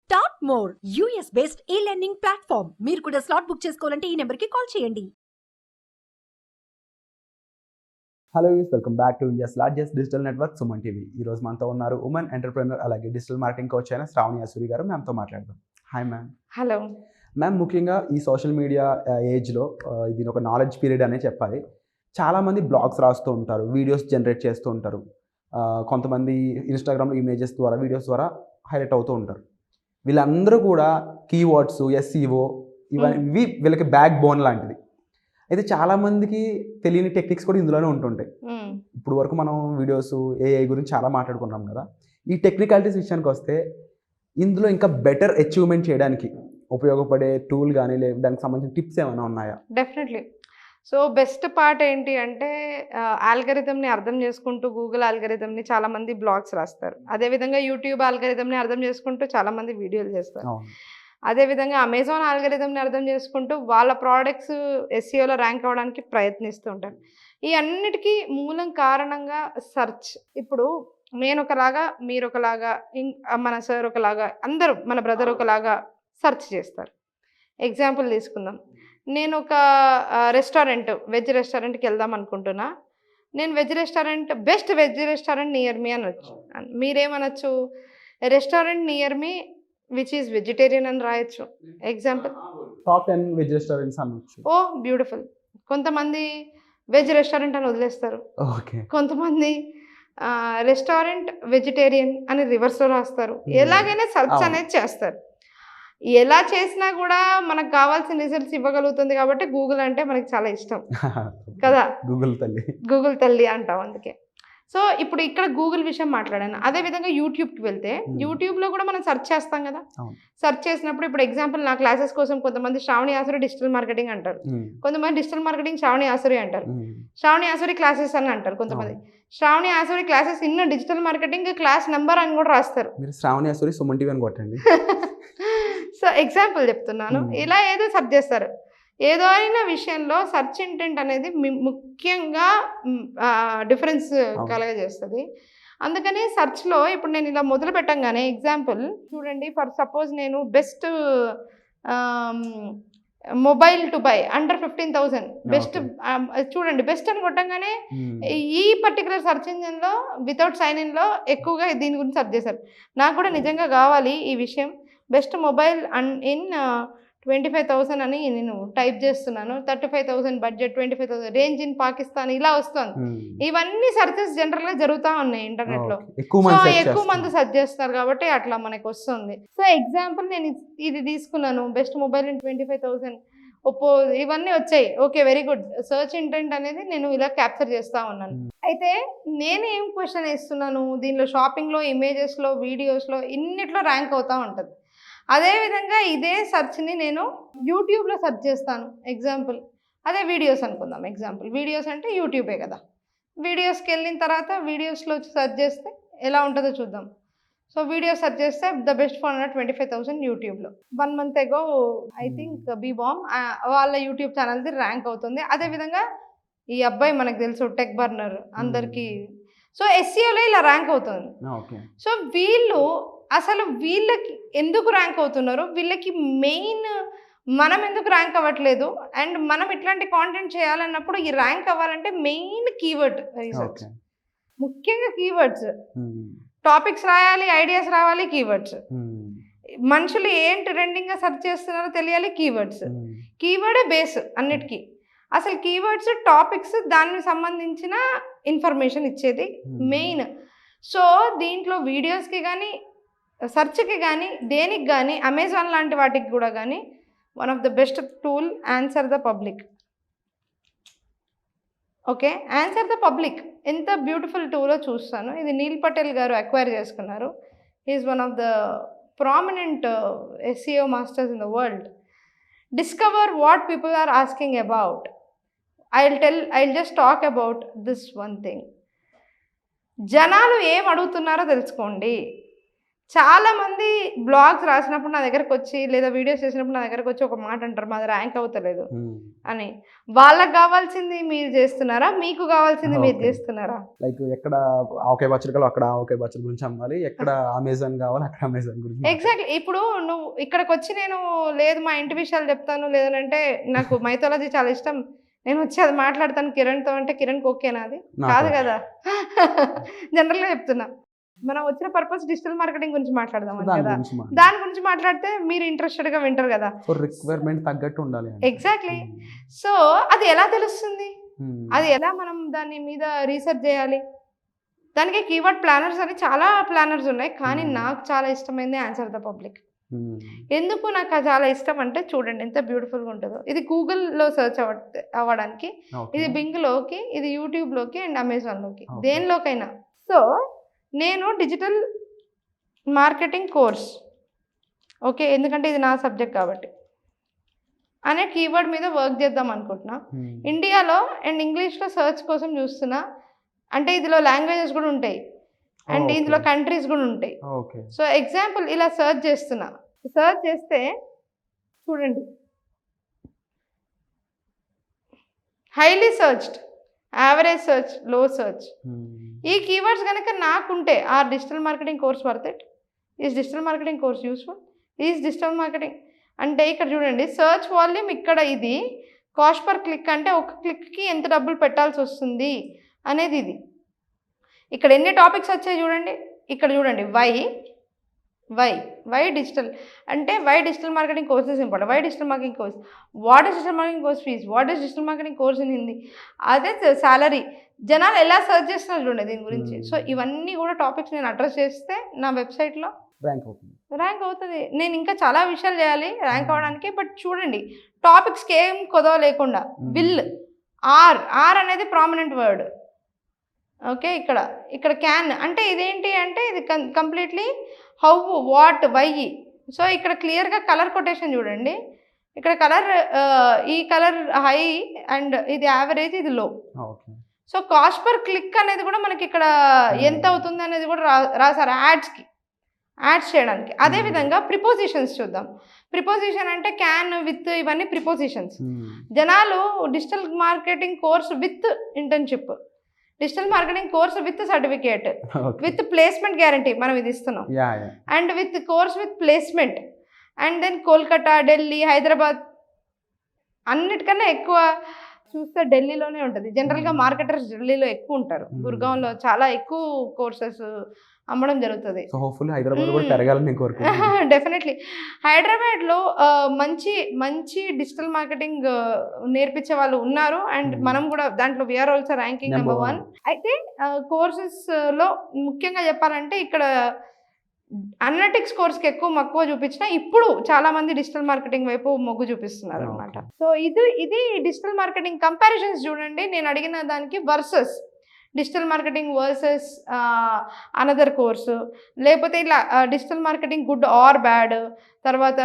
Start more US based ఈ learning platform. మీరు కూడా స్లాట్ బుక్ చేసుకోవాలంటే ఈ నెంబర్కి కాల్ చేయండి. Hello use, welcome back to India's largest digital network Suman TV. ఈ రోజు మనతో ఉన్నారు ఉమెన్ ఎంటర్ప్రెనర్ అలాగే డిజిటల్ మార్కెటింగ్ కోచ్ అయిన శ్రావణి అసూరి గారు. మ్యామ్తో మాట్లాడదాం. Hi ma'am. హలో మ్యామ్, ముఖ్యంగా ఈ సోషల్ మీడియా ఏజ్లో ఇది ఒక నాలెడ్జ్ పీరియడ్ అనే చెప్పాలి. చాలామంది బ్లాగ్స్ రాస్తూ ఉంటారు, వీడియోస్ జనరేట్ చేస్తూ ఉంటారు. కొంతమంది ఇన్స్టాగ్రామ్లో ఇమేజెస్ ద్వారా, వీడియోస్ ద్వారా హైలైట్ అవుతూ ఉంటారు. వీళ్ళందరూ కూడా కీవర్డ్స్, ఎస్ఈఓ ఇవి వీళ్ళకి బ్యాక్ బోన్ లాంటిది. అయితే చాలామందికి తెలియని టెక్నిక్స్ కూడా ఇందులోనే ఉంటుంటాయి. ఇప్పుడు వరకు మనం వీడియోస్, ఏఐ గురించి చాలా మాట్లాడుకున్నాం కదా. ఈ టెక్నికాలిటీస్ విషయానికి వస్తే ఇందులో ఇంకా బెటర్ అచీవ్మెంట్ చేయడానికి ఉపయోగపడే టూల్ కానీ లేదా దానికి సంబంధించిన టిప్స్ ఏమైనా ఉన్నాయా? డెఫినెట్లీ. సో బెస్ట్ పార్ట్ ఏంటి అంటే ఆల్గరిథంని అర్థం చేసుకుంటూ గూగుల్ ఆల్గరిథంని చాలామంది బ్లాగ్స్ రాస్తారు. అదేవిధంగా యూట్యూబ్ ఆల్గరిథంని అర్థం చేసుకుంటూ చాలామంది వీడియోలు చేస్తారు. అదేవిధంగా అమెజాన్ ఆల్గరిథంని అర్థం చేసుకుంటూ వాళ్ళ ప్రోడక్ట్స్ ఎస్ఈఓలో ర్యాంక్ అవ్వడానికి ప్రయత్నిస్తూ ఉంటారు. ఈ అన్నిటికీ మూలం కారణంగా సెర్చ్. ఇప్పుడు నేను ఒకలాగా, మీరు ఒకలాగా, మన సార్ ఒకలాగా, అందరూ మన బ్రదర్ ఒకలాగా సెర్చ్ చేస్తారు. ఎగ్జాంపుల్ తీసుకుందాం. నేను ఒక రెస్టారెంట్, వెజ్ రెస్టారెంట్కి వెళ్దాం అనుకుంటున్నా. నేను best veg restaurant near me అనొచ్చు. మీరేమనొచ్చు? Restaurant near me which is vegetarian అని రాయొచ్చు. ఎగ్జాంపుల్ టాప్ 10 వెజ్ రెస్టారెంట్స్ అనొచ్చు. Oh beautiful. కొంతమంది వెజ్ రెస్టారెంట్ అని వదిలేస్తారు. కొంతమంది రెస్టారెంట్ వెజిటేరియన్ అని రివర్స్లో రాస్తారు. ఎలాగైనా సెర్చ్ అనేది చేస్తారు. ఎలా చేసినా కూడా మనకు కావాల్సిన రిజల్ట్స్ ఇవ్వగలుగుతుంది కాబట్టి గూగుల్ అంటే మనకి చాలా ఇష్టం కదా. గూగుల్ తల్లి అంటాం అందుకే. సో ఇప్పుడు ఇక్కడ గూగుల్ విషయం మాట్లాడాను. అదేవిధంగా యూట్యూబ్కి వెళ్తే యూట్యూబ్లో కూడా మనం సెర్చ్ చేస్తాం కదా. సెర్చ్ చేసినప్పుడు ఇప్పుడు ఎగ్జాంపుల్ నా క్లాసెస్ కోసం కొంతమంది శ్రావణి ఆసురి డిజిటల్ మార్కెటింగ్ అంటారు, కొంతమంది డిజిటల్ మార్కెటింగ్ శ్రావణి ఆసురి అంటారు, శ్రావణి ఆసురి క్లాసెస్ అని అంటారు, కొంతమంది Shravani Asuri classes in digital marketing class number అని కూడా రాస్తారు. శ్రావణి ఆసురి సుమన్ టీవీ అని కొట్టండి. సో ఎగ్జాంపుల్ చెప్తున్నాను. ఇలా ఏదో సెర్చ్ చేస్తారు. ఏదో అయినా విషయంలో సెర్చ్ ఇంటెంట్ అనేది ముఖ్యంగా డిఫరెన్స్ కలగజేస్తుంది. అందుకని సెర్చ్లో ఇప్పుడు నేను ఇలా మొదలు పెట్టంగానే ఎగ్జాంపుల్ చూడండి. ఫర్ సపోజ్ నేను best mobile to buy under 15,000 best చూడండి. బెస్ట్ అని కొట్టంగానే ఈ పర్టికులర్ సెర్చ్ ఇంజిన్లో వితౌట్ సైన్ ఇన్లో ఎక్కువగా దీని గురించి సెర్చ్ చేశారు. నాకు కూడా నిజంగా కావాలి ఈ విషయం. బెస్ట్ మొబైల్ ఇన్ 25,000 అని నేను టైప్ చేస్తున్నాను. 35,000 బడ్జెట్, 25,000 రేంజ్ ఇన్ పాకిస్తాన్, ఇలా వస్తుంది. ఇవన్నీ సర్చెస్ జనరల్గా జరుగుతూ ఉన్నాయి ఇంటర్నెట్లో. ఎక్కువ మంది సెర్చ్ చేస్తున్నారు కాబట్టి అట్లా మనకు వస్తుంది. సో ఎగ్జాంపుల్ నేను ఇది తీసుకున్నాను, బెస్ట్ మొబైల్ ఇన్ 25,000 ఒప్పో, ఇవన్నీ వచ్చాయి. Okay, very good. Search intent అనేది నేను ఇలా క్యాప్చర్ చేస్తూ ఉన్నాను. అయితే నేను ఏం క్వశ్చన్ వేస్తున్నాను, దీనిలో షాపింగ్లో, ఇమేజెస్లో, వీడియోస్లో ఇన్నిట్లో ర్యాంక్ అవుతూ ఉంటుంది. అదేవిధంగా ఇదే సెర్చ్ని నేను యూట్యూబ్లో సెర్చ్ చేస్తాను. ఎగ్జాంపుల్ అదే వీడియోస్ అనుకుందాం. ఎగ్జాంపుల్ వీడియోస్ అంటే యూట్యూబే కదా. వీడియోస్కి వెళ్ళిన తర్వాత వీడియోస్లో సెర్చ్ చేస్తే ఎలా ఉంటుందో చూద్దాం. సో వీడియో సెర్చ్ చేస్తే ద బెస్ట్ ఫర్ 25,000 యూట్యూబ్లో 1 month ago ఐ థింక్ బీబామ్ వాళ్ళ యూట్యూబ్ ఛానల్ది ర్యాంక్ అవుతుంది. అదేవిధంగా ఈ అబ్బాయి మనకు తెలుసు, టెక్ బర్నర్ అందరికీ. సో ఎస్సీఓలో ఇలా ర్యాంక్ అవుతుంది. సో వీళ్ళకి ఎందుకు ర్యాంక్ అవుతున్నారు, వీళ్ళకి మెయిన్ మనం ఎందుకు ర్యాంక్ అవ్వట్లేదు, అండ్ మనం ఇట్లాంటి కాంటెంట్ చేయాలన్నప్పుడు ఈ ర్యాంక్ అవ్వాలంటే మెయిన్ కీవర్డ్ రీసెర్చ్. ముఖ్యంగా కీవర్డ్స్, టాపిక్స్ రాయాలి, ఐడియాస్ రావాలి, కీవర్డ్స్. మనుషులు ఏం ట్రెండింగ్గా సెర్చ్ చేస్తున్నారో తెలియాలి, కీవర్డ్స్. కీవర్డే బేస్ అన్నిటికీ. అసలు కీవర్డ్స్, టాపిక్స్, దానికి సంబంధించిన ఇన్ఫర్మేషన్ ఇచ్చేది మెయిన్. సో దీంట్లో వీడియోస్కి కానీ, సెర్చ్కి కానీ, దేనికి కానీ, అమెజాన్ లాంటి వాటికి కూడా కానీ one of the best tool answer the public. Okay, answer the public ఎంత బ్యూటిఫుల్ టూలో చూస్తాను. ఇది నీల్ పటేల్ గారు అక్వైర్ చేసుకున్నారు. Is one of the prominent SEO masters in the world. Discover what people are asking about. I'll just talk about this one thing. జనాలు ఏం అడుగుతున్నారో తెలుసుకోండి. చాలా మంది బ్లాగ్స్ రాసినప్పుడు నా దగ్గరకు వచ్చి లేదా వీడియోస్ చేసినప్పుడు నా దగ్గరకు వచ్చి ఒక మాట అంటారు, మాది ర్యాంక్ అవుతలేదు అని. వాళ్ళకి కావాల్సింది మీరు చేస్తున్నారా, మీకు కావాల్సింది మీరు చేస్తున్నారా? లైక్ ఎక్కడ ఒకే పచ్చడికలు అక్కడ ఒకే పచ్చడి గురించి అమ్మాలి, ఎక్కడ అమెజాన్ కావాలి అక్కడ అమెజాన్ గురించి. ఎగ్జాక్ట్లీ. ఇప్పుడు నువ్వు ఇక్కడికి వచ్చి నేను లేదు మా ఇంటి విషయాలు చెప్తాను, లేదంటే నాకు మైథాలజీ చాలా ఇష్టం, నేను వచ్చి అది మాట్లాడతాను కిరణ్తో అంటే కిరణ్కి ఓకేనా? అది కాదు కదా. జనరల్గా చెప్తున్నా, మనం వచ్చిన పర్పస్ డిజిటల్ మార్కెటింగ్ గురించి మాట్లాడదాం కదా. దాని గురించి మాట్లాడితే మీరు ఇంట్రెస్టెడ్ గా వింటారు కదా. రిక్వైర్మెంట్ తగ్గట్టు ఉండాలి. ఎగ్జాక్ట్లీ. సో అది ఎలా తెలుస్తుంది, అది ఎలా మనం దాని మీద రీసెర్చ్ చేయాలి? దానికి కీవర్డ్ ప్లానర్స్ అని చాలా ప్లానర్స్ ఉన్నాయి, కానీ నాకు చాలా ఇష్టమైంది ఆన్సర్ ద పబ్లిక్. ఎందుకు నాకు అది చాలా ఇష్టం అంటే చూడండి ఎంత బ్యూటిఫుల్గా ఉంటుందో. ఇది గూగుల్లో సర్చ్ అవ్వడానికి, ఇది బింగ్లోకి, ఇది యూట్యూబ్లోకి అండ్ అమెజాన్లోకి, దేనిలోకైనా. సో నేను డిజిటల్ మార్కెటింగ్ కోర్స్, ఓకే, ఎందుకంటే ఇది నా సబ్జెక్ట్ కాబట్టి, అనే కీవర్డ్ మీద వర్క్ చేద్దాం అనుకుంటున్నా. ఇండియాలో అండ్ ఇంగ్లీష్లో సర్చ్ కోసం చూస్తున్నా. అంటే ఇందులో లాంగ్వేజెస్ కూడా ఉంటాయి అండ్ ఇందులో కంట్రీస్ కూడా ఉంటాయి. సో ఎగ్జాంపుల్ ఇలా సర్చ్ చేస్తున్నా. సర్చ్ చేస్తే చూడండి, highly searched, average search, low search. ఈ కీవర్డ్స్ కనుక నాకుంటే or digital marketing course worth it, is digital marketing course useful, is digital marketing అంటే ఇక్కడ చూడండి సర్చ్ వాల్యూమ్, ఇక్కడ ఇది కాస్ట్ పర్ క్లిక్ అంటే ఒక క్లిక్కి ఎంత డబ్బులు పెట్టాల్సి వస్తుంది అనేది ఇది. ఇక్కడ ఎన్ని టాపిక్స్ వచ్చాయి చూడండి. ఇక్కడ చూడండి వై డిజిటల్ అంటే why digital marketing courses important, why digital marketing course, what is digital marketing course fees, what is digital marketing course in Hindi, అదే సాలరీ, జనాలు ఎలా సర్చ్ చేస్తున్నారు చూడండి దీని గురించి. సో ఇవన్నీ కూడా టాపిక్స్ నేను అడ్రస్ చేస్తే నా వెబ్సైట్లో ర్యాంక్ అవుతుంది. నేను ఇంకా చాలా విషయాలు చేయాలి ర్యాంక్ అవ్వడానికి, బట్ చూడండి టాపిక్స్కి ఏం కొదవ లేకుండా. విల్, ఆర్ అనేది ప్రామినెంట్ వర్డ్, ఓకే. ఇక్కడ క్యాన్ అంటే ఇదేంటి అంటే ఇది completely how, what, why. So ఇక్కడ క్లియర్గా కలర్ కొటేషన్ చూడండి. ఇక్కడ కలర్, ఈ కలర్ హై అండ్ ఇది యావరేజ్, ఇది low. So cost per click అనేది కూడా మనకి ఇక్కడ ఎంత అవుతుంది అనేది కూడా రాసారు యాడ్స్ చేయడానికి. అదేవిధంగా ప్రిపోజిషన్స్ చూద్దాం. ప్రిపోజిషన్ అంటే క్యాన్, విత్, ఇవన్నీ ప్రిపోజిషన్స్. జనాలు digital marketing course with internship, digital marketing course with certificate, with placement guarantee మనం ఇది ఇస్తున్నాం, and with course with placement, and then Kolkata, Delhi, Hyderabad, అన్నిటికన్నా ఎక్కువ చూస్తే ఢిల్లీలోనే ఉంటుంది. జనరల్గా మార్కెటర్స్ ఢిల్లీలో ఎక్కువ ఉంటారు, గుర్గాంలో చాలా ఎక్కువ కోర్సెస్ అమ్మడం జరుగుతుంది. డెఫినెట్లీ హైదరాబాద్లో మంచి డిజిటల్ మార్కెటింగ్ నేర్పించే వాళ్ళు ఉన్నారు, అండ్ మనం కూడా దాంట్లో వీఆర్ ఆల్సో ర్యాంకింగ్ నెంబర్ 1. అయితే కోర్సెస్లో ముఖ్యంగా చెప్పాలంటే ఇక్కడ అనలిటిక్స్ కోర్స్కి ఎక్కువ మక్కువ చూపించిన, ఇప్పుడు చాలా మంది డిజిటల్ మార్కెటింగ్ వైపు మొగ్గు చూపిస్తున్నారు అనమాట. సో ఇది డిజిటల్ మార్కెటింగ్ కంపారిజన్స్ చూడండి. నేను అడిగిన దానికి versus digital marketing versus another course, లేకపోతే ఇలా digital marketing good or bad, తర్వాత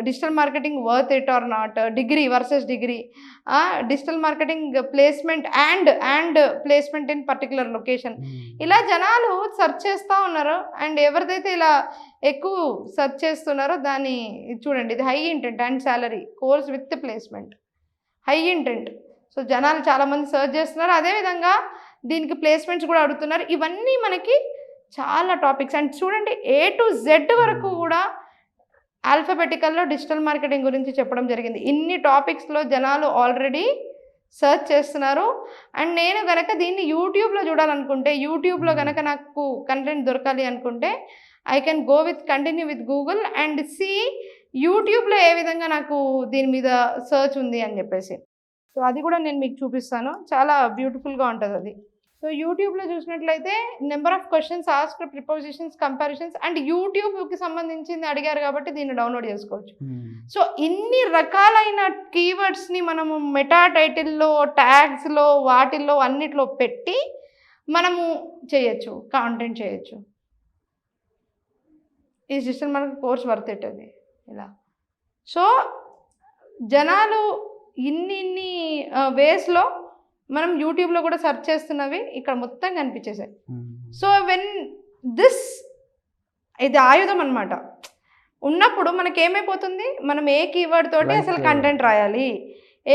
digital marketing worth it or not, degree versus degree, digital marketing placement and placement in particular location. ఇలా జనాలు search చేస్తూ ఉన్నారు. అండ్ ఎవరిదైతే ఇలా ఎక్కువ సెర్చ్ చేస్తున్నారో దాన్ని చూడండి, ఇది high intent and salary course with placement, high intent. So జనాలు చాలామంది సెర్చ్ చేస్తున్నారు, అదేవిధంగా దీనికి ప్లేస్మెంట్స్ కూడా అడుగుతున్నారు. ఇవన్నీ మనకి చాలా టాపిక్స్. అండ్ చూడండి A to Z వరకు కూడా ఆల్ఫాబెటికల్లో డిజిటల్ మార్కెటింగ్ గురించి చెప్పడం జరిగింది. ఇన్ని టాపిక్స్లో జనాలు ఆల్రెడీ సెర్చ్ చేస్తున్నారు. అండ్ నేను కనుక దీన్ని యూట్యూబ్లో చూడాలనుకుంటే, యూట్యూబ్లో కనుక నాకు కంటెంట్ దొరకాలి అనుకుంటే I can go with continue with Google and see యూట్యూబ్లో ఏ విధంగా నాకు దీని మీద సర్చ్ ఉంది అని చెప్పేసి. సో అది కూడా నేను మీకు చూపిస్తాను, చాలా బ్యూటిఫుల్గా ఉంటుంది అది. సో యూట్యూబ్లో చూసినట్లయితే number of questions asked, prepositions, comparisons, and యూట్యూబ్కి సంబంధించింది అడిగారు కాబట్టి దీన్ని డౌన్లోడ్ చేసుకోవచ్చు. సో ఇన్ని రకాలైన కీవర్డ్స్ని మనము మెటా టైటిల్లో, ట్యాగ్స్లో, వాటిల్లో అన్నిట్లో పెట్టి మనము చేయొచ్చు, కాంటెంట్ చేయొచ్చు. ఈ digital marketing course worth it అది ఇలా. సో జనాలు ఇన్ని వేస్లో మనం యూట్యూబ్లో కూడా సెర్చ్ చేస్తున్నవి ఇక్కడ మొత్తం కనిపించేసాయి. సో వెన్ దిస్ ఇది ఆయుధం అనమాట. ఉన్నప్పుడు మనకి ఏమైపోతుంది, మనం ఏ కీవర్డ్ తోటి Like, అసలు కంటెంట్ రాయాలి,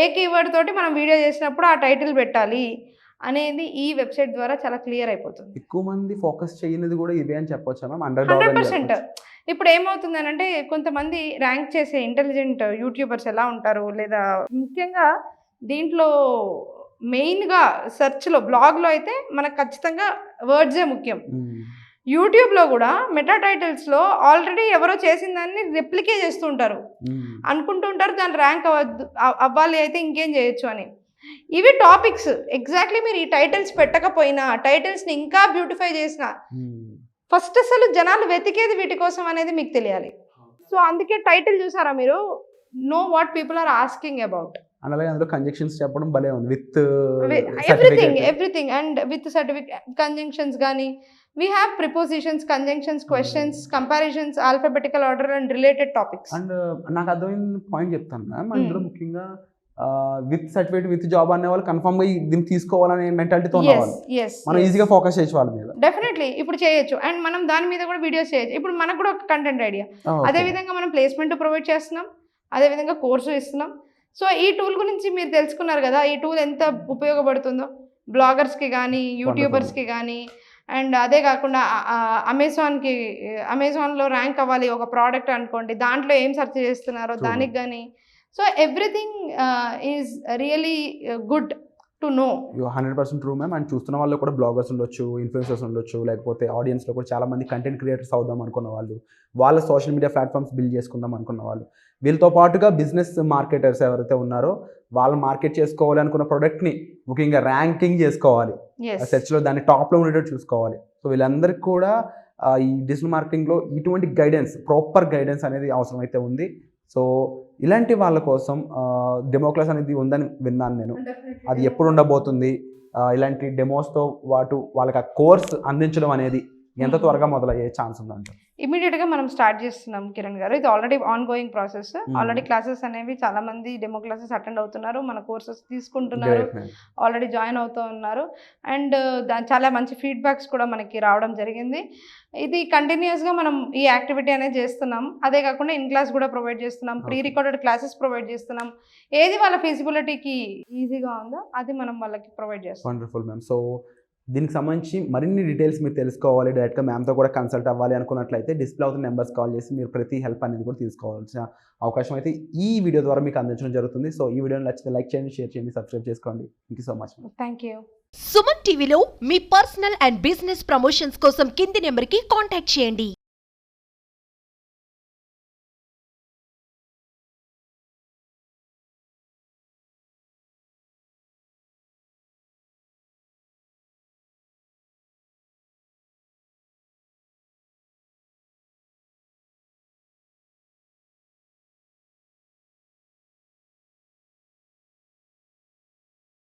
ఏ కీవర్డ్ తోటి మనం వీడియో చేసినప్పుడు ఆ టైటిల్ పెట్టాలి అనేది ఈ వెబ్సైట్ ద్వారా చాలా క్లియర్ అయిపోతుంది. ఎక్కువ మంది ఫోకస్ చేయనిది కూడా ఇవే అని చెప్పొచ్చా మ్యామ్? 100% 100%. ఇప్పుడు ఏమవుతుంది అంటే కొంతమంది ర్యాంక్ చేసే ఇంటెలిజెంట్ యూట్యూబర్స్ ఎలా ఉంటారు, లేదా ముఖ్యంగా దీంట్లో మెయిన్గా సెర్చ్లో బ్లాగ్లో అయితే మనకు ఖచ్చితంగా వర్డ్సే ముఖ్యం. యూట్యూబ్లో కూడా మెటా టైటిల్స్లో ఆల్రెడీ ఎవరో చేసిన దాన్ని రెప్లికే చేస్తుంటారు, అనుకుంటుంటారు దాని ర్యాంక్ అవ్వాలి అయితే ఇంకేం చేయొచ్చు అని. ఇవి టాపిక్స్ ఎగ్జాక్ట్లీ మీరు ఈ టైటిల్స్ పెట్టకపోయినా, టైటిల్స్ని ఇంకా బ్యూటిఫై చేసిన, ఫస్ట్ అసలు జనాలు వెతికేది వీటి కోసం అనేది మీకు తెలియాలి. సో అందుకే టైటిల్ చూసారా మీరు, know what people are asking about. అలాగే అందులో కంజంక్షన్స్ చెప్పడం భలే ఉంది, with everything and with certificate conjunctions కానీ, we have prepositions, conjunctions, questions, comparisons, alphabetical order and related topics. And నాకు అర్థమైన పాయింట్ చెప్తాను మ్యామ్, అందులో ముఖ్యంగా విత్ సర్టిఫికేట్ విత్ జాబ్ అనే వాళ్ళు కన్ఫర్మ్ గా దీన్ని తీసుకోవాలనే మెంటాలిటీతో ఉన్నవాళ్ళు మనం ఈజీగా ఫోకస్ చేయొచ్చు వాళ్ళ మీద. డెఫినెట్లీ ఇప్పుడు చేయొచ్చు, అండ్ మనం దాని మీద కూడా వీడియోస్ చేయొచ్చు. ఇప్పుడు మనకు కూడా ఒక కంటెంట్ ఐడియా, అదే విధంగా మనం ప్లేస్మెంట్ ప్రొవైడ్ చేస్తున్నాం, అదే విధంగా కోర్సు ఇస్తున్నాం. సో ఈ టూల్ గురించి మీరు తెలుసుకున్నారు కదా, ఈ టూల్ ఎంత ఉపయోగపడుతుందో బ్లాగర్స్కి కానీ, యూట్యూబర్స్కి కానీ. అండ్ అదే కాకుండా అమెజాన్లో ర్యాంక్ అవ్వాలి ఒక ప్రోడక్ట్ అనుకోండి, దాంట్లో ఏం సెర్చ్ చేస్తున్నారో దానికి కానీ. So everything is really good to know. 100% true ma'am. And చూస్తున్న వాళ్ళు కూడా బ్లాగర్స్ ఉండొచ్చు, ఇన్ఫ్లుయెన్సర్స్ ఉండొచ్చు, లేకపోతే ఆడియన్స్లో కూడా చాలా మంది కంటెంట్ క్రియేటర్స్ అవుదాం అనుకున్న వాళ్ళు, వాళ్ళ సోషల్ మీడియా ప్లాట్ఫామ్స్ బిల్డ్ చేసుకుందాం అనుకున్న వాళ్ళు, వీళ్ళతో పాటుగా బిజినెస్ మార్కెటర్స్ ఎవరైతే ఉన్నారో వాళ్ళు మార్కెట్ చేసుకోవాలి అనుకున్న ప్రోడక్ట్ని ముఖ్యంగా ర్యాంకింగ్ చేసుకోవాలి, సెర్చ్లో దాన్ని టాప్లో ఉండేటట్టు చూసుకోవాలి. సో వీళ్ళందరికీ కూడా ఈ డిజిటల్ మార్కెటింగ్లో ఇటువంటి గైడెన్స్, ప్రాపర్ గైడెన్స్ అనేది అవసరమైతే ఉంది. సో ఇలాంటి వాళ్ళ కోసం డెమో క్లాస్ అనేది ఉందని విన్నాను నేను. అది ఎప్పుడు ఉండబోతుంది, ఇలాంటి డెమోస్తో వాళ్ళకి ఆ కోర్స్ అందించడం అనేది ఎంత త్వరగా మొదలయ్యే ఛాన్స్ ఉందంట? ఇమీడియట్గా మనం స్టార్ట్ చేస్తున్నాం కిరణ్ గారు. ఇది already on going process. Already classes అనేవి చాలా మంది డెమో క్లాసెస్ అటెండ్ అవుతున్నారు, మన కోర్సెస్ తీసుకుంటున్నారు, ఆల్రెడీ జాయిన్ అవుతూ ఉన్నారు. అండ్ చాలా మంచి ఫీడ్బ్యాక్స్ కూడా మనకి రావడం జరిగింది. ఇది కంటిన్యూస్గా మనం ఈ యాక్టివిటీ అనేది చేస్తున్నాం. అదే కాకుండా ఇన్ క్లాస్ కూడా ప్రొవైడ్ చేస్తున్నాం, ప్రీ రికార్డెడ్ క్లాసెస్ ప్రొవైడ్ చేస్తున్నాం. ఏది వాళ్ళ ఫీజిబిలిటీకి ఈజీగా ఉందో అది మనం వాళ్ళకి ప్రొవైడ్ చేస్తాం. Wonderful ma'am. సో దీనికి సంబంధించి మరిన్ని డీటెయిల్స్ మీరు తెలుసుకోవాలి, డైరెక్ట్గా మ్యామ్తో కూడా కన్సల్ట్ అవ్వాలి అనుకున్నట్లయితే డిస్ప్లే అవుతున్న నెంబర్స్ కాల్ చేసి మీరు ప్రతి హెల్ప్ అనేది కూడా తీసుకోవాల్సిన అవకాశం అయితే ఈ వీడియో ద్వారా మీకు అందించడం జరుగుతుంది. సో ఈ వీడియోని నచ్చితే లైక్ చేయండి, షేర్ చేయండి, సబ్స్క్రైబ్ చేసుకోండి. Thank you so much. Thank you. Suman టీవీలో మీ పర్సనల్ అండ్ బిజినెస్ ప్రమోషన్స్ కోసం కింది నెంబర్కి కాంటాక్ట్ చేయండి.